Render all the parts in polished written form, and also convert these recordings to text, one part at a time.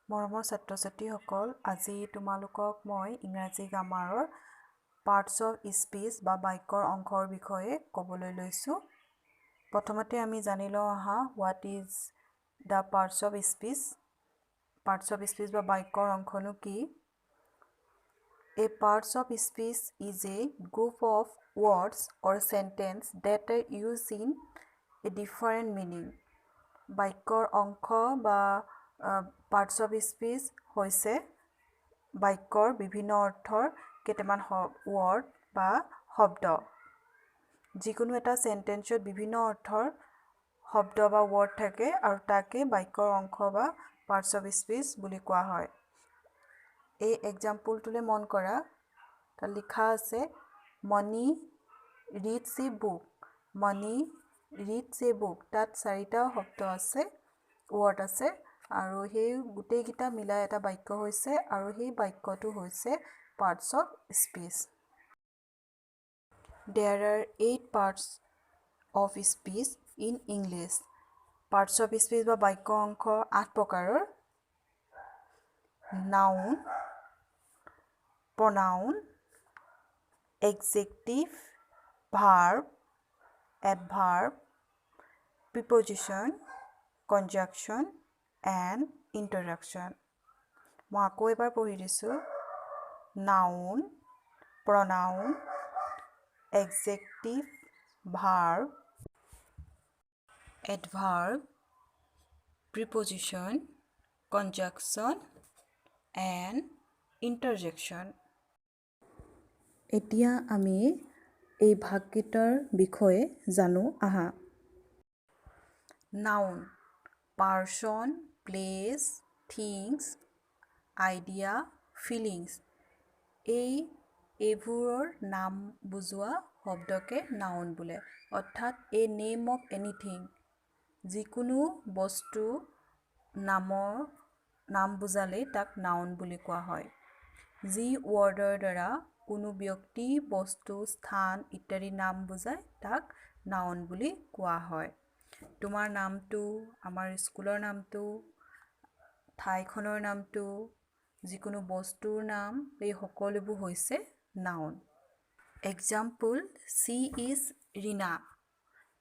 মৰমৰ ছাত্ৰ-ছাত্ৰীসকল, আজি তোমালোকক মই ইংৰাজী গ্ৰামাৰৰ পাৰ্টছ অফ স্পীচ বা বাক্যৰ অংশৰ বিষয়ে ক'বলৈ লৈছোঁ। প্ৰথমতে আমি জানি লওঁ what is the parts of speech. Parts of speech বা বাক্যৰ অংশনো কি? A parts of speech is a group of words or sentence that are used in a different meaning. বাক্যৰ অংশ বা পাৰ্টছ অফ স্পীচ হৈছে বাক্যৰ বিভিন্ন অৰ্থৰ কেইটামান ৱৰ্ড বা শব্দ। যিকোনো এটা চেণ্টেন্সত বিভিন্ন অৰ্থৰ শব্দ বা ৱৰ্ড থাকে আৰু তাকে বাক্যৰ অংশ বা পাৰ্টছ অফ স্পীচ বুলি কোৱা হয়। এই এক্সাম্পলটোলৈ মন কৰা, তাত লিখা আছে মণি ৰিডছ এ বুক। মণি ৰিডছ এ বুক। তাত 4টা শব্দ আছে, ৱৰ্ড আছে, আৰু সেই গোটেইকেইটা মিলাই এটা বাক্য হৈছে, আৰু সেই বাক্যটো হৈছে parts of speech. There are 8 parts of speech in English. Parts of speech বা বাক্য অংশ 8 প্ৰকাৰৰ। Noun, pronoun, adjective, verb, adverb, preposition, conjunction and interjection. মই আকৌ এবাৰ পঢ়ি দিছোঁ। Noun, pronoun, adjective, verb, adverb, preposition, conjunction and interjection. এতিয়া আমি এই ভাগকেইটাৰ বিষয়ে জানো আহা। Noun, person, place, things, idea, feelings. এইবোৰৰ নাম বুজোৱা শব্দকে নাউন বোলে। অৰ্থাৎ এ নেম অফ এনিথিং, যিকোনো বস্তু নামৰ নাম বুজালেই তাক নাউন বুলি কোৱা হয়। যি ৱৰ্ডৰ দ্বাৰা কোনো ব্যক্তি, বস্তু, স্থান ইত্যাদি নাম বুজায় তাক নাউন বুলি কোৱা হয়। তোমাৰ নামটো, আমাৰ স্কুলৰ নামটো, ঠাইখনৰ নামটো, যিকোনো বস্তুৰ নাম, এই সকলোবোৰ হৈছে noun. Example, she is Reena.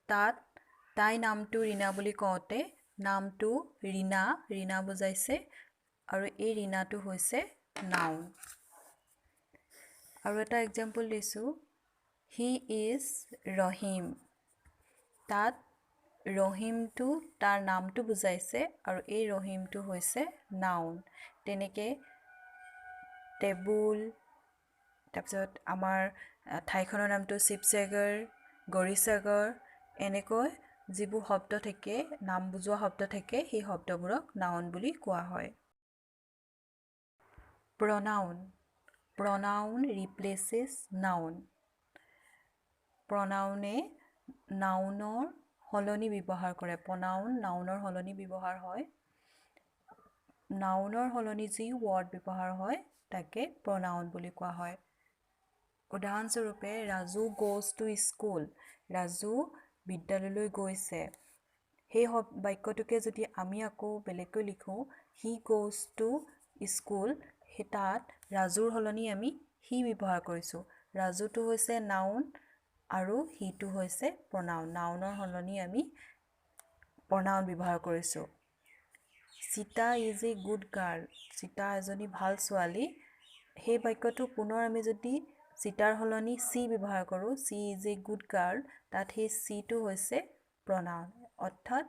তাত তাই নামটো ৰীনা বুলি কওঁতে নামটো ৰীনা বুজাইছে, আৰু এই ৰীনাটো হৈছে নাউন। আৰু এটা এক্সাম্পল দিছোঁ, হি ইজ ৰহিম। তাত ৰহিমটো তাৰ নামটো বুজাইছে, আৰু এই ৰহিমটো হৈছে নাউন। তেনেকৈ টেবুল, তাৰপিছত আমাৰ ঠাইখনৰ নামটো শিৱসাগৰ, গৌৰীসাগৰ, এনেকৈ যিবোৰ শব্দ থাকে, নাম বুজোৱা শব্দ থাকে, সেই শব্দবোৰক নাউন বুলি কোৱা হয়। প্ৰনাউন, প্ৰনাউন ৰিপ্লেচেছ নাউন। প্ৰনাউনে নাউনৰ সলনি ব্যৱহাৰ কৰে। প্ৰনাউন নাউনৰ সলনি ব্যৱহাৰ হয়। নাউনৰ সলনি যি ৱৰ্ড ব্যৱহাৰ হয় তাকে প্ৰনাউন বুলি কোৱা হয়। উদাহৰণস্বৰূপে, Raju goes to school. Raju বিদ্যালয়লৈ গৈছে। সেই বাক্যটোকে যদি আমি আকৌ বেলেগকৈ লিখোঁ, হি গোজ টু স্কুল, সেই তাত ৰাজুৰ সলনি আমি হি ব্যৱহাৰ কৰিছোঁ। ৰাজুটো হৈছে নাউন আৰু হিটো হৈছে প্ৰনাউন। নাউনৰ সলনি আমি প্ৰনাউন ব্যৱহাৰ কৰিছোঁ। Sita is a good girl. Sita এজনী ভাল ছোৱালী। সেই বাক্যটো পুনৰ আমি যদি সীতাৰ সলনি চি ব্যৱহাৰ কৰোঁ, C is a good girl, তাত সেই চিটো হৈছে প্ৰনাউন। অৰ্থাৎ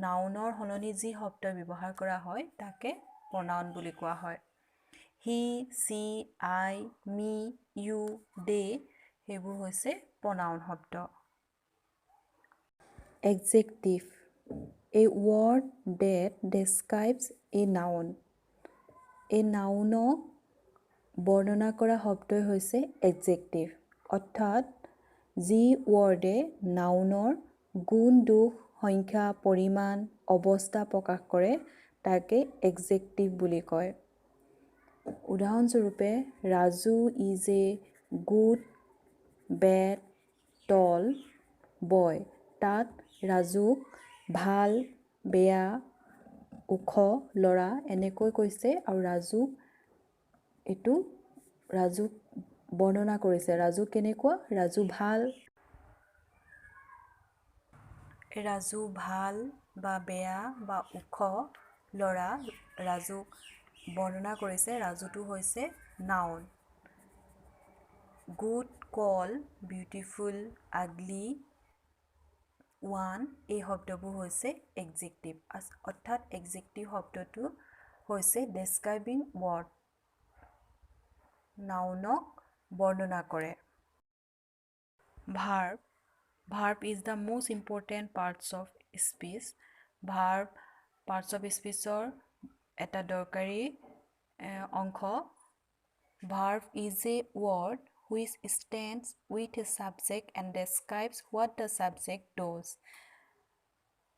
নাউনৰ সলনি যি শব্দ ব্যৱহাৰ কৰা হয় তাকে প্ৰনাউন বুলি কোৱা হয়। হি, চি, আই, মি, ইউ, দে, সেইবোৰ হৈছে প্ৰনাউন শব্দ। Adjective, a word that describes a noun. এই নাউনক বৰ্ণনা কৰা শব্দই হৈছে এডজেক্টিভ। অৰ্থাৎ যি ৱৰ্ডে নাউনৰ গুণ, দোষ, সংখ্যা, পৰিমাণ, অৱস্থা প্ৰকাশ কৰে তাকে এডজেক্টিভ বুলি কয়। উদাহৰণস্বৰূপে, Raju is a good, bad, tall boy. তাত ৰাজুক ভাল, বেয়া, ওখ ল'ৰা এনেকৈ কৈছে আৰু ৰাজুক বৰ্ণনা কৰিছে। ৰাজু কেনেকুৱা? ৰাজু ভাল বা বেয়া বা ওখ ল'ৰা ৰাজুক বৰ্ণনা কৰিছে। ৰাজুটো হৈছে নাউন। গুড, কল, বিউটিফুল, আগলি, ওৱান এই শব্দবোৰ হৈছে এডজেক্টিভ। অৰ্থাৎ এডজেক্টিভ শব্দটো হৈছে ডেছক্ৰাইবিং ৱৰ্ড, নাউনক বৰ্ণনা কৰে। Verb is the most important parts of speech. Verb parts of speechৰ এটা দৰকাৰী অংশ। Verb is a word which stands with a subject and describes what the subject does.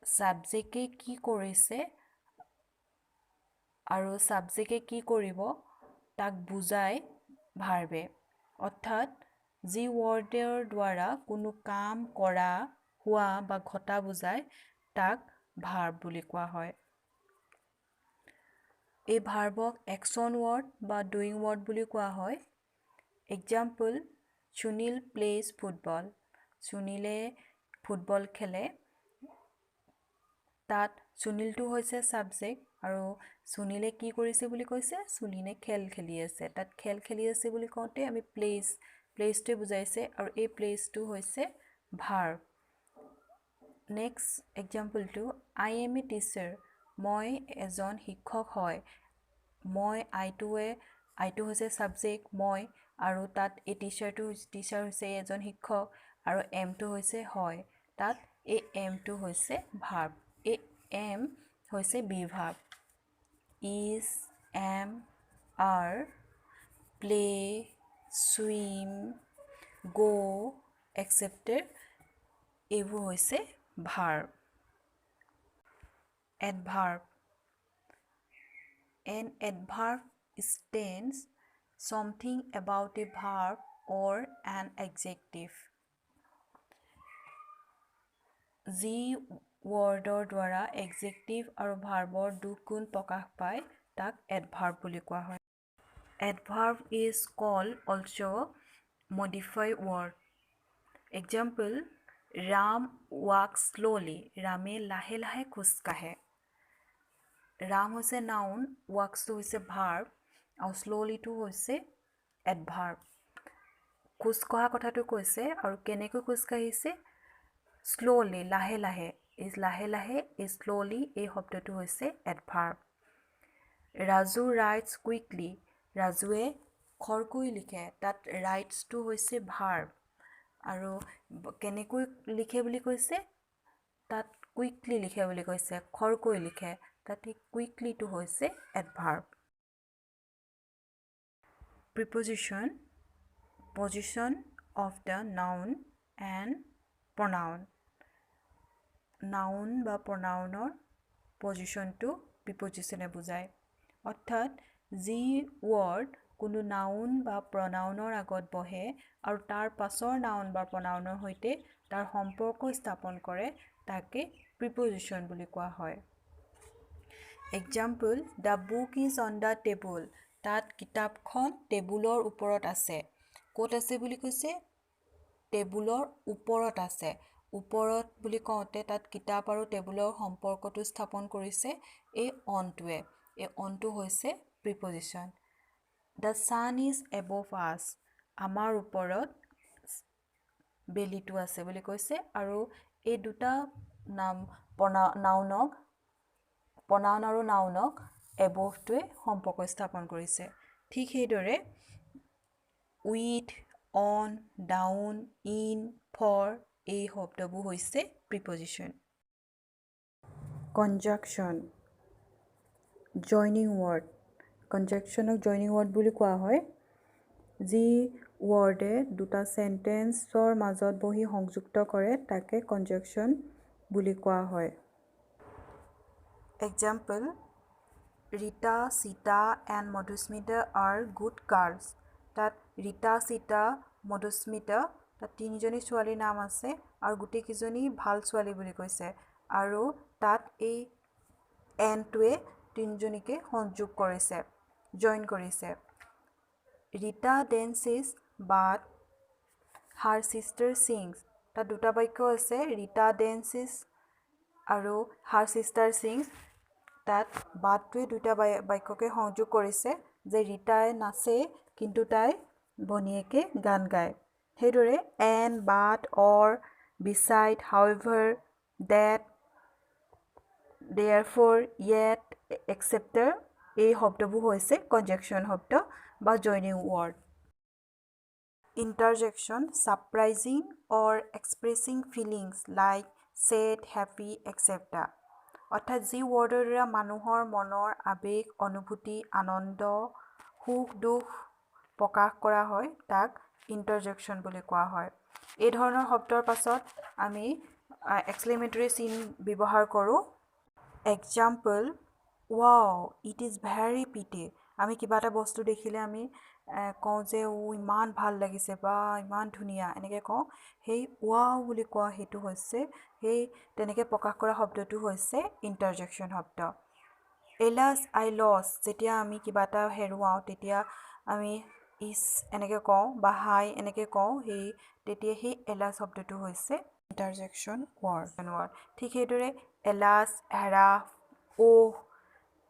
Subjectে কি কৰিছে আৰু subjectে কি কৰিব তাক বুজায় ভাৰ্বে। অৰ্থাৎ যি ৱৰ্ডৰ দ্বাৰা কোনো কাম কৰা, হোৱা বা ঘটা বুজায় তাক ভাৰ্ব বুলি কোৱা হয়। এই ভাৰ্বক একশ্যন ৱৰ্ড বা ডুইং ৱৰ্ড বুলি কোৱা হয়। Example, Sunil plays football. সুনীলে ফুটবল খেলে। তাত সুনীলটো হৈছে ছাবজেক্ট আৰু সুনীলে কি কৰিছে বুলি কৈছে? সুনীলে খেল খেলি আছে। তাত খেল খেলি আছে বুলি কওঁতে আমি প্লেজটোৱে বুজাইছে আৰু এই প্লেজটো হৈছে ভাৰ্ব। নেক্সট এক্সাম্পলটো, আই এম এ টিচাৰ। মই এজন শিক্ষক হয়। আইটো হৈছে ছাবজেক্ট মই, আৰু তাত এই টিচাৰ হৈছে এজন শিক্ষক আৰু এমটো হৈছে হয়। তাত এই এমটো হৈছে ভাৰ্ব। এই এম হৈছে be verb. Is, am, are, play, swim, go, excepted এইবোৰ হৈছে verb. Adverb. An adverb states something about a verb or an adjective. যি ৱৰ্ডৰ দ্বাৰা এডজেক্টিভ আৰু ভাৰ্বৰ দুগুণ প্ৰকাশ পায় তাক এডভাৰ্ব বুলি কোৱা হয়। Adverb is called also modified word. Example, Ram walks slowly. ৰামে লাহে লাহে খোজ কাঢ়ে। ৰাম হৈছে নাউন, ৱাক্সটো হৈছে ভাৰ্ব আৰু শ্ল'লিটো হৈছে এডভাৰ্ব। খোজ কঢ়া কথাটো কৈছে আৰু কেনেকৈ খোজ কাঢ়িছে? শ্ল'লি, লাহে লাহে। লাহে লাহে, শ্ল'লি এই শব্দটো হৈছে এডভাৰ্ব। Raju rights quickly. ৰাজুৱে খৰকৈ লিখে। তাত ৰাইটছটো হৈছে ভাৰ্ব আৰু কেনেকৈ লিখে বুলি কৈছে? তাত কুইকলি লিখে বুলি কৈছে, খৰকৈ লিখে। তাত এই কুইকলিটো হৈছে এডভাৰ্ব। Preposition, position of the noun and pronoun. Noun বা প্ৰনাউনৰ পজিশ্যনটো প্ৰিপজিশ্যনে বুজায়। অৰ্থাৎ যি ৱৰ্ড কোনো নাউন বা প্ৰনাউনৰ আগত বহে আৰু তাৰ পাছৰ নাউন বা প্ৰনাউনৰ সৈতে তাৰ সম্পৰ্ক স্থাপন কৰে তাকে প্ৰিপজিশ্যন বুলি কোৱা হয়। Example, the book is on the table. তাত কিতাপখন টেবুলৰ ওপৰত আছে। ক'ত আছে বুলি কৈছে? টেবুলৰ ওপৰত আছে। ওপৰত বুলি কওঁতে তাত কিতাপ আৰু টেবুলৰ সম্পৰ্কটো স্থাপন কৰিছে এই অনটোৱে। এই অনটো হৈছে preposition. The sun is above us. আমাৰ ওপৰত বেলিটো আছে বুলি কৈছে আৰু এই দুটা প্ৰনাউন আৰু নাউনক এবভটোৱে সম্পৰ্ক স্থাপন কৰিছে। ঠিক সেইদৰে with, on, down, in, for এই শব্দবোৰ হৈছে প্ৰিপজিশ্যন। Conjunction, joining word. কনজাংশ্যনক জইনিং ৱৰ্ড বুলি কোৱা হয়। যি ৱৰ্ডে দুটা চেণ্টেন্সৰ মাজত বহি সংযুক্ত কৰে তাকে কনজাংশ্যন বুলি কোৱা হয়। Example, Rita, Sita and Madhusmita R good girls. তাত ৰীতা, সীতা, মধুস্মিতা তাত তিনিজনী ছোৱালীৰ নাম আছে আৰু গোটেইকেইজনী ভাল ছোৱালী বুলি কৈছে আৰু তাত এই এনটোৱে তিনিজনীকে সংযোগ কৰিছে, জইন কৰিছে। ৰীতা ডেন্সেছ বাট হাৰ চিষ্টাৰ ছিংছ। তাত দুটা বাক্য আছে, ৰীতা ডেন্সেছ আৰু হাৰ চিষ্টাৰ ছিংছ। তাত বাটটোৱে দুটা বাক্যকে সংযোগ কৰিছে যে ৰীতাই নাচে কিন্তু তাই ভনীয়েকে গান গায়। সেইদৰে and, but, or, beside, however, that, therefore, yet, except এই শব্দবোৰ হৈছে কনজাংচন শব্দ বা joining word. Interjection surprising or expressing feelings like sad, happy, etcetera. অৰ্থাৎ যি ৱৰ্ডৰ দ্বাৰা মানুহৰ মনৰ আৱেগ, অনুভূতি, আনন্দ, সুখ, দুখ প্ৰকাশ কৰা হয় তাক ইণ্টাৰজেকশ্যন বুলি কোৱা হয়। এই ধৰণৰ শব্দৰ পাছত আমি এক্সক্লেমেটৰী চিন ব্যৱহাৰ কৰোঁ। Example, wow it is very pretty. আমি কিবা এটা বস্তু দেখিলে আমি কওঁ যে ইমান ভাল লাগিছে বা ইমান ধুনীয়া এনেকৈ কওঁ। সেই ৱাও বুলি কোৱা সেইটো হৈছে সেই তেনেকৈ প্ৰকাশ কৰা শব্দটো হৈছে ইণ্টাৰজেকশ্যন শব্দ। এলাছ আই লছ, যেতিয়া আমি কিবা এটা হেৰুৱাওঁ তেতিয়া আমি ইছ এনেকৈ কওঁ বা হাই এনেকৈ কওঁ, তেতিয়া সেই এলাছ শব্দটো হৈছে ইণ্টাৰজেকশ্যন ৱৰ্ড। ঠিক সেইদৰে এলাছ, হেৰা,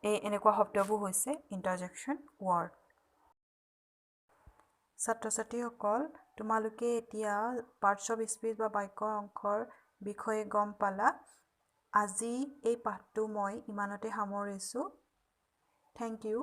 এই এনেকুৱা শব্দবোৰ হৈছে ইণ্টাৰজেকশ্যন ৱৰ্ড। ছাত্ৰ ছাত্ৰীসকল, তোমালোকে এতিয়া পাৰ্টছ অফ স্পীচ বা বাক্যৰ অংশৰ বিষয়ে গম পালা। আজি এই পাঠটো মই ইমানতে সামৰিছোঁ। Thank U.